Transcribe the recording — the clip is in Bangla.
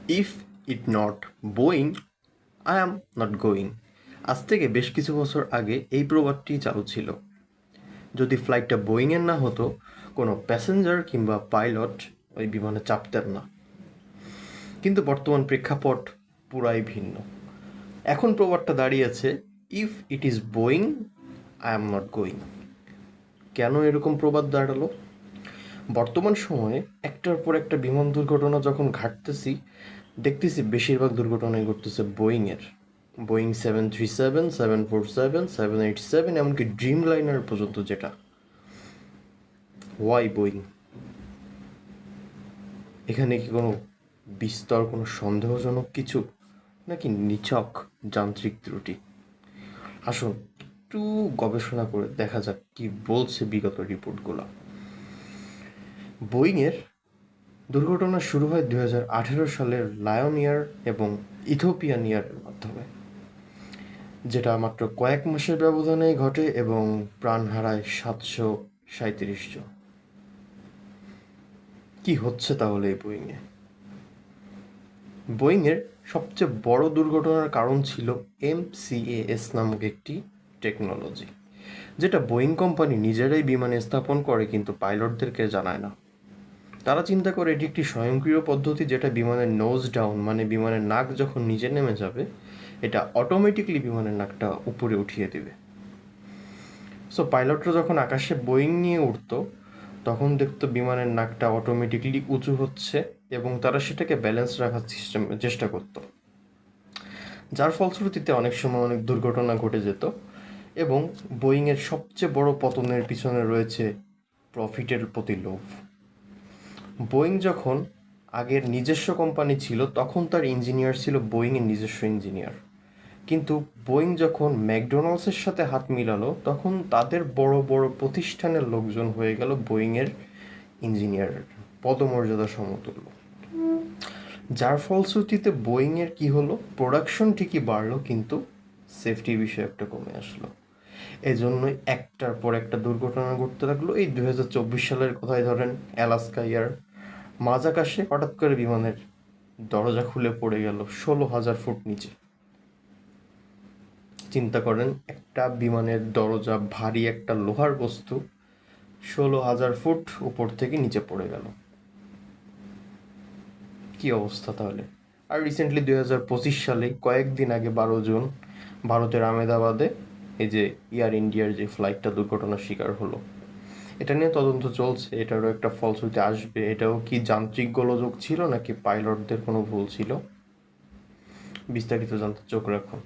If it not Boeing, I am not going. আজ থেকে বেশ কিছু বছর আগে এই প্রবাদটি চালু ছিল। যদি ফ্লাইটটা বোয়িংয়ের না হতো, কোনো প্যাসেঞ্জার কিংবা পাইলট ওই বিমানে চাপতেন না। কিন্তু বর্তমান প্রেক্ষাপট পুরাই ভিন্ন। এখন প্রবাদটা দাঁড়িয়েছে, if it is Boeing, I am not going. কেন এরকম প্রবাদ দাঁড়ালো? বর্তমান সময়ে একটার পর একটা বিমান দুর্ঘটনা যখন ঘটতেছি, দেখতেছি বেশিরভাগ দুর্ঘটনাই ঘটতেছে বোয়িংয়ের। বোয়িং 737, 747, 787, এমনকি ড্রিম লাইনার পর্যন্ত যেটা। Why Boeing? এখানে কি কোনো বিস্তর কোনো সন্দেহজনক কিছু, নাকি নিছক যান্ত্রিক ত্রুটি? আসুন একটু গবেষণা করে দেখা যাক কি বলছে বিগত রিপোর্টগুলো। বোয়িংয়ের দুর্ঘটনা শুরু হয় 2018 সালের লায়ন এয়ার এবং ইথিওপিয়ান এয়ারের মাধ্যমে, যেটা মাত্র কয়েক মাসের ব্যবধানেই ঘটে এবং প্রাণ হারায় 737 জন। কি হচ্ছে তাহলে এই বোয়িংয়ে? বোয়িংয়ের সবচেয়ে বড় দুর্ঘটনার কারণ ছিল MCAS নামক একটি টেকনোলজি, যেটা বোয়িং কোম্পানি নিজেরাই বিমানে স্থাপন করে কিন্তু পাইলটদেরকে জানায় না। তারা চিন্তা করে এটি একটি স্বয়ংক্রিয় পদ্ধতি, যেটা বিমানের নোজ ডাউন মানে বিমানের নাক যখন নিচে নেমে যাবে, এটা অটোমেটিকলি বিমানের নাকটা উপরে উঠিয়ে দেবে। সো পাইলটরা যখন আকাশে বোয়িং নিয়ে উঠতো, তখন দেখতো বিমানের নাকটা অটোমেটিকলি উঁচু হচ্ছে এবং তারা সেটাকে ব্যালেন্স রাখার চেষ্টা করতো, যার ফলশ্রুতিতে অনেক সময় অনেক দুর্ঘটনা ঘটে যেত। এবং বোয়িংয়ের সবচেয়ে বড় পতনের পিছনে রয়েছে প্রফিটের প্রতি লোভ। বোয়িং যখন আগের নিজস্ব কোম্পানি ছিল, তখন তার ইঞ্জিনিয়ার ছিল বোয়িংয়ের নিজস্ব ইঞ্জিনিয়ার। কিন্তু বোয়িং যখন ম্যাকডোনাল্ডসের সাথে হাত মিলালো, তখন তাদের বড় বড় প্রতিষ্ঠানের লোকজন হয়ে গেল বোয়িংয়ের ইঞ্জিনিয়ার, পদমর্যাদা সমতুল্য। যার ফলশ্রুতিতে বোয়িংয়ের কি হলো, প্রোডাকশন ঠিকই বাড়লো কিন্তু সেফটি বিষয় একটা কমে আসলো। এই জন্যই একটার পর একটা দুর্ঘটনা ঘটতে লাগলো। এই 2024 সালের কথাই ধরেন, অ্যালাস্কা এয়ার মাঝ আকাশে হঠাৎ করে বিমানের দরজা খুলে পড়ে গেল 16,000 ফুট নিচে। চিন্তা করেন, একটা বিমানের দরজা, ভারী একটা লোহার বস্তু 16,000 ফুট উপর থেকে নিচে পড়ে গেল। কি অবস্থা তাহলে? আর রিসেন্টলি 2025 সালে কয়েকদিন আগে 12 জুন ভারতের আহমেদাবাদে এই যে এয়ার ইন্ডিয়ার যে ফ্লাইটটা দুর্ঘটনার শিকার হলো, এটা নিয়ে তদন্ত চলছে। এটারও একটা ফলশ্রুতি আসবে। এটাও কি যান্ত্রিক গোলযোগ ছিল নাকি পাইলটদের কোনো ভুল ছিল? বিস্তারিত জানতে চোখ রাখুন।